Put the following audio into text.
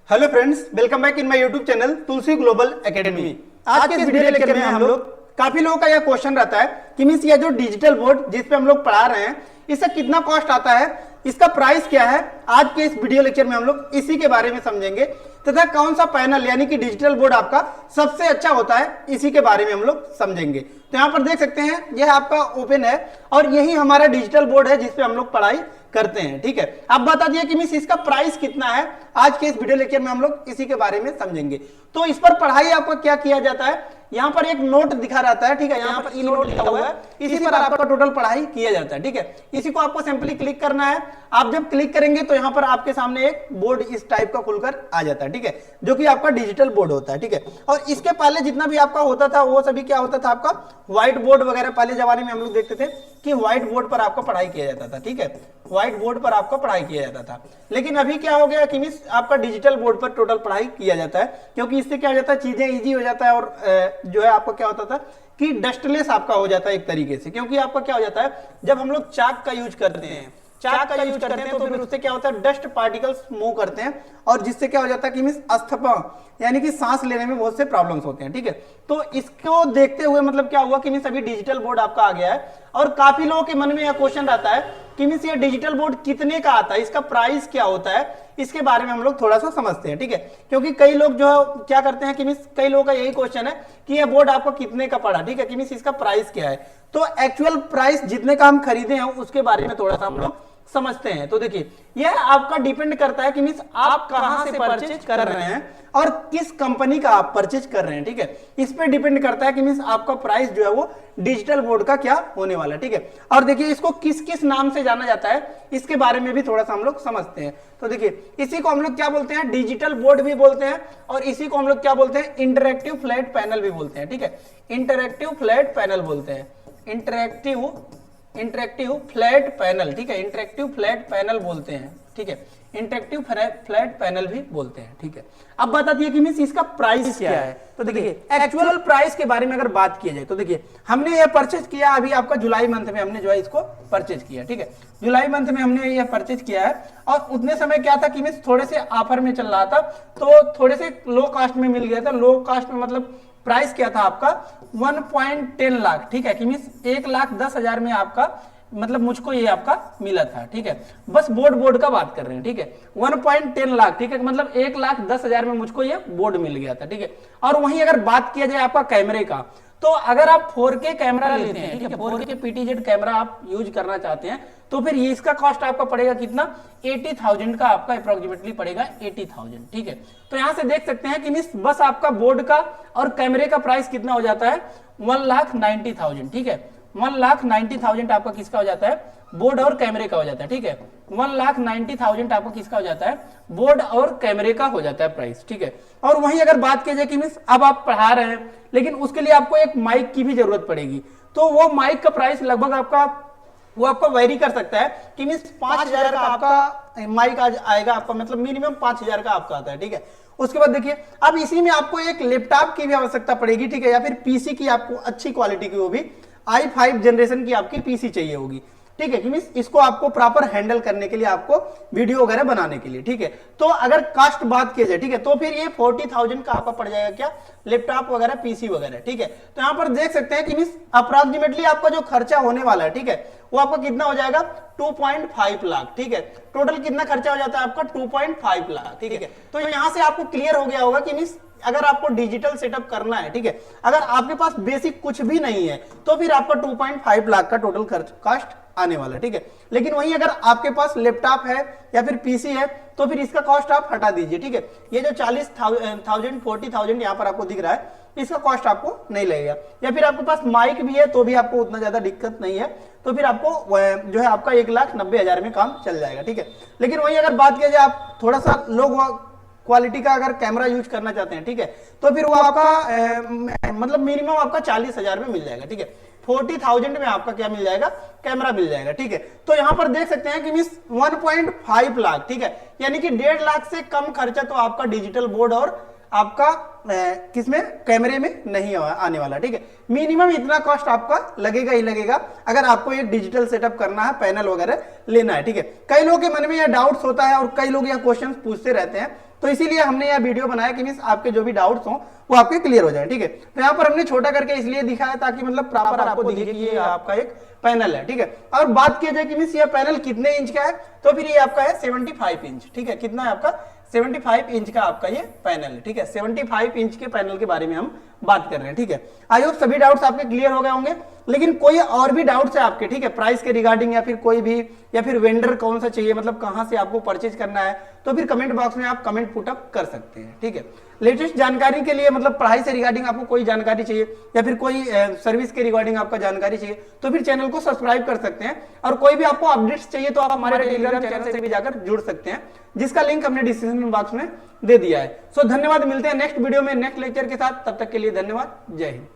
Hello friends, welcome back in my YouTube channel Tulsi global academy. आज के इस video lecture में हम लोग काफी लोगों का यह क्वेश्चन रहता है कि मीन्स ये जो डिजिटल बोर्ड जिस पे हम लोग पढ़ा रहे हैं इसका कितना कॉस्ट आता है, इसका प्राइस क्या है। आज के इस वीडियो लेक्चर में हम लोग इसी के बारे में समझेंगे तथा कौन सा पैनल यानी कि डिजिटल बोर्ड आपका सबसे अच्छा होता है, इसी के बारे में हम लोग समझेंगे। तो यहाँ पर देख सकते हैं यह आपका ओपन है और यही हमारा डिजिटल बोर्ड है जिसपे हम लोग पढ़ाई करते हैं। ठीक है, अब बता दिए कि मिस इसका प्राइस कितना है। आज के इस वीडियो लेक्चर में हम लोग इसी के बारे में समझेंगे। तो इस पर पढ़ाई आपका क्या किया जाता है, यहाँ पर एक नोट दिखा रहता है। ठीक है, यहाँ पर ई नोट लिखा हुआ है, इसी पर आपका टोटल पढ़ाई किया जाता है। ठीक है, इसी को आपको सिंपली क्लिक करना है। आप जब क्लिक करेंगे तो यहाँ पर आपके सामने एक बोर्ड इस टाइप का खुलकर आ जाता है। ठीक है, जो कि आपका डिजिटल बोर्ड होता है। ठीक है, और इसके पहले जितना भी आपका होता था वो सभी क्या होता था, आपका व्हाइट बोर्ड वगैरह। पहले जमाने में हम लोग देखते थे कि व्हाइट बोर्ड पर आपका पढ़ाई किया जाता था। ठीक है, व्हाइट बोर्ड पर आपका पढ़ाई किया जाता था। लेकिन अभी क्या हो गया कि मिस आपका डिजिटल बोर्ड पर टोटल पढ़ाई किया जाता है, क्योंकि इससे क्या हो जाता है, चीजें इजी हो जाता है और जो है आपका क्या होता था कि डस्टलेस आपका हो जाता है एक तरीके से। क्योंकि आपका क्या हो जाता है, जब हम लोग चाक का यूज करते हैं तो फिर उससे क्या होता है, डस्ट पार्टिकल्स मूव करते हैं और जिससे क्या हो जाता है कि मिस अस्थमा यानी कि सांस लेने में बहुत से प्रॉब्लम्स होते हैं। ठीक है, तो इसको देखते हुए मतलब क्या हुआ कि मिस अभी डिजिटल बोर्ड आपका आ गया है और काफी लोगों के मन में यह क्वेश्चन रहता है कि मिस ये डिजिटल बोर्ड कितने का आता है, इसका प्राइस क्या होता है, इसके बारे में हम लोग थोड़ा सा समझते हैं। ठीक है, क्योंकि कई लोग जो है क्या करते हैं कि मिस कई लोगों का यही क्वेश्चन है कि ये बोर्ड आपको कितने का पड़ा। ठीक है, कि मिस इसका प्राइस क्या है। तो एक्चुअल प्राइस जितने का हम खरीदे हैं उसके बारे में थोड़ा सा हम लोग समझते हैं। तो देखिए, यह आपका डिपेंड करता है कि मींस आप कहां से परचेज कर रहे हैं और किस कंपनी का आप परचेज कर रहे हैं। ठीक है, इस पे डिपेंड करता है कि मींस आपका प्राइस जो है वो डिजिटल बोर्ड का क्या होने वाला है। ठीक है, और देखिए इसको किस किस नाम से जाना जाता है इसके बारे में भी थोड़ा सा हम लोग समझते हैं। तो देखिए, इसी को हम लोग क्या बोलते हैं, डिजिटल बोर्ड भी बोलते हैं और इसी को हम लोग क्या बोलते हैं, इंटरैक्टिव फ्लैट पैनल भी बोलते हैं। ठीक है, इंटरैक्टिव फ्लैट पैनल बोलते हैं, इंटरैक्टिव फ्लैट पैनल। ठीक है, इंटरैक्टिव फ्लैट पैनल बोलते हैं। ठीक है, इंटरैक्टिव फ्लैट पैनल भी बोलते हैं। ठीक है, अब बता दिए कि मींस इसका प्राइस क्या है। तो देखिए, एक्चुअल प्राइस के बारे में अगर बात किया जाए तो देखिए, हमने ये परचेज किया अभी आपका जुलाई मंथ में, हमने जो है इसको परचेज किया। ठीक है, जुलाई मंथ में हमने ये परचेज किया है और उतने समय क्या था कि मींस थोड़े से ऑफर में चल रहा था तो थोड़े से लो कॉस्ट में मिल गया था। लो कॉस्ट में मतलब प्राइस क्या था आपका 1.10 लाख। ठीक है, कि मींस 1,10,000 में आपका मतलब मुझको ये आपका मिला था। ठीक है, बस बोर्ड का बात कर रहे हैं। ठीक है, 1.10 लाख। ठीक है, मतलब 1,10,000 में मुझको ये बोर्ड मिल गया था। ठीक है, और वहीं अगर बात किया जाए आपका कैमरे का, तो अगर आप 4K कैमरा लेते हैं, ठीक है, 4K PTZ कैमरा आप यूज करना चाहते हैं तो फिर ये इसका कॉस्ट आपका पड़ेगा कितना, 80,000 का आपका अप्रोक्सीमेटली पड़ेगा 80,000। ठीक है, तो यहां से देख सकते हैं कि मिस बस आपका बोर्ड का और कैमरे का प्राइस कितना हो जाता है, 1,90,000। ठीक है, 1,90,000 आपका किसका हो जाता है, बोर्ड और कैमरे का हो जाता है। ठीक है, 1,90,000 आपका किसका हो जाता है, बोर्ड और कैमरे का हो जाता है प्राइस। ठीक है, और वहीं अगर बात की जाए कि मिस अब आप पढ़ा रहे हैं लेकिन उसके लिए आपको एक माइक की भी जरूरत पड़ेगी, तो वो माइक का प्राइस लगभग आपका वेरी कर सकता है कि मींस 5,000 का आपका माइक आएगा आपका, मतलब मिनिमम 5,000 का आपका आता है। ठीक है, उसके बाद देखिए, अब इसी में आपको एक लैपटॉप की भी आवश्यकता पड़ेगी। ठीक है, या फिर पीसी की आपको अच्छी क्वालिटी की, वो भी i5 जनरेशन की आपकी पीसी चाहिए होगी। ठीक है, कि मींस इसको आपको प्रॉपर हैंडल करने के लिए, आपको वीडियो वगैरह बनाने के लिए। ठीक है, तो अगर कास्ट बात की जाए, ठीक है, तो फिर ये 40,000 का आपका पड़ जाएगा क्या, लैपटॉप वगैरह पीसी वगैरह। ठीक है, तो यहां पर देख सकते हैं कि मींस अप्रॉक्सीमेटली आपका जो खर्चा होने वाला है, ठीक है, वो आपका कितना हो जाएगा 2.5 लाख। ठीक है, टोटल कितना खर्चा हो जाता है आपका 2.5 लाख। ठीक है, तो यहां से आपको क्लियर हो गया होगा कि मींस अगर आपको डिजिटल सेटअप करना है, ठीक है, अगर आपके पास बेसिक कुछ भी नहीं है तो फिर आपका 2.5 लाख का टोटल कॉस्ट आने वाला है। ठीक है, लेकिन वहीं अगर आपके पास लैपटॉप है या फिर पीसी है तो फिर इसका कॉस्ट आप हटा दीजिए। ठीक है, ये जो 40,000 40,000 यहाँ पर आपको दिख रहा है, इसका कॉस्ट आपको नहीं लगेगा। या फिर आपके पास माइक भी है तो भी आपको उतना ज्यादा दिक्कत नहीं है, तो फिर आपको जो है आपका 1,90,000 में काम चल जाएगा। ठीक है, लेकिन वहीं अगर बात किया जाए आप थोड़ा सा लो क्वालिटी का अगर कैमरा यूज करना चाहते हैं, ठीक है, तो फिर वो आपका मतलब मिनिमम आपका 40,000 में मिल जाएगा। ठीक है, 40,000 में आपका क्या मिल जाएगा, कैमरा मिल जाएगा। ठीक है, तो यहां पर देख सकते हैं कि मिस 1.5 लाख। ठीक है, यानी कि 1.5 लाख से कम खर्चा तो आपका डिजिटल बोर्ड और आपका किसमें, कैमरे में नहीं आने वाला। ठीक है, मिनिमम इतना कॉस्ट आपका लगेगा ही लगेगा अगर आपको एक डिजिटल सेटअप करना है, पैनल वगैरह लेना है। ठीक है, कई लोगों के मन में यह डाउट्स होता है और कई लोग यह क्वेश्चंस पूछते रहते हैं, तो इसीलिए हमने यह वीडियो बनाया कि मींस आपके जो भी डाउट्स हो वो आपके क्लियर हो जाए, ठीक है। तो यहाँ पर हमने छोटा करके इसलिए दिखाया ताकि मतलब प्रॉपर आपको दिखे कि ये आपका एक पैनल है, ठीक है। और बात किया जाए कि मींस ये पैनल कितने इंच का है, तो फिर ये आपका है 75 इंच, ठीक है। कितना है आपका 75 इंच का आपका ये पैनल है, ठीक है। 75 इंच के पैनल के बारे में हम बात कर रहे हैं, ठीक है। आई होप सभी डाउट्स आपके क्लियर हो गए होंगे। लेकिन कोई और भी डाउट्स है आपके, ठीक है, प्राइस के रिगार्डिंग या फिर कोई भी, या फिर वेंडर कौन सा चाहिए, मतलब कहां से आपको परचेज करना है, तो फिर कमेंट बॉक्स में आप कमेंट पुटअप कर सकते हैं, ठीक है। लेटेस्ट जानकारी के लिए, मतलब पढ़ाई से रिगार्डिंग आपको कोई जानकारी चाहिए या फिर कोई सर्विस के रिगार्डिंग आपका जानकारी चाहिए, तो फिर चैनल को सब्सक्राइब कर सकते हैं। और कोई भी आपको अपडेट्स चाहिए तो आप हमारे टेलीग्राम चैनल से भी जाकर जुड़ सकते हैं, जिसका लिंक हमने डिस्क्रिप्शन बॉक्स में दे दिया है। सो धन्यवाद, मिलते हैं नेक्स्ट वीडियो में नेक्स्ट लेक्चर के साथ। तब तक के लिए धन्यवाद, जय हिंद।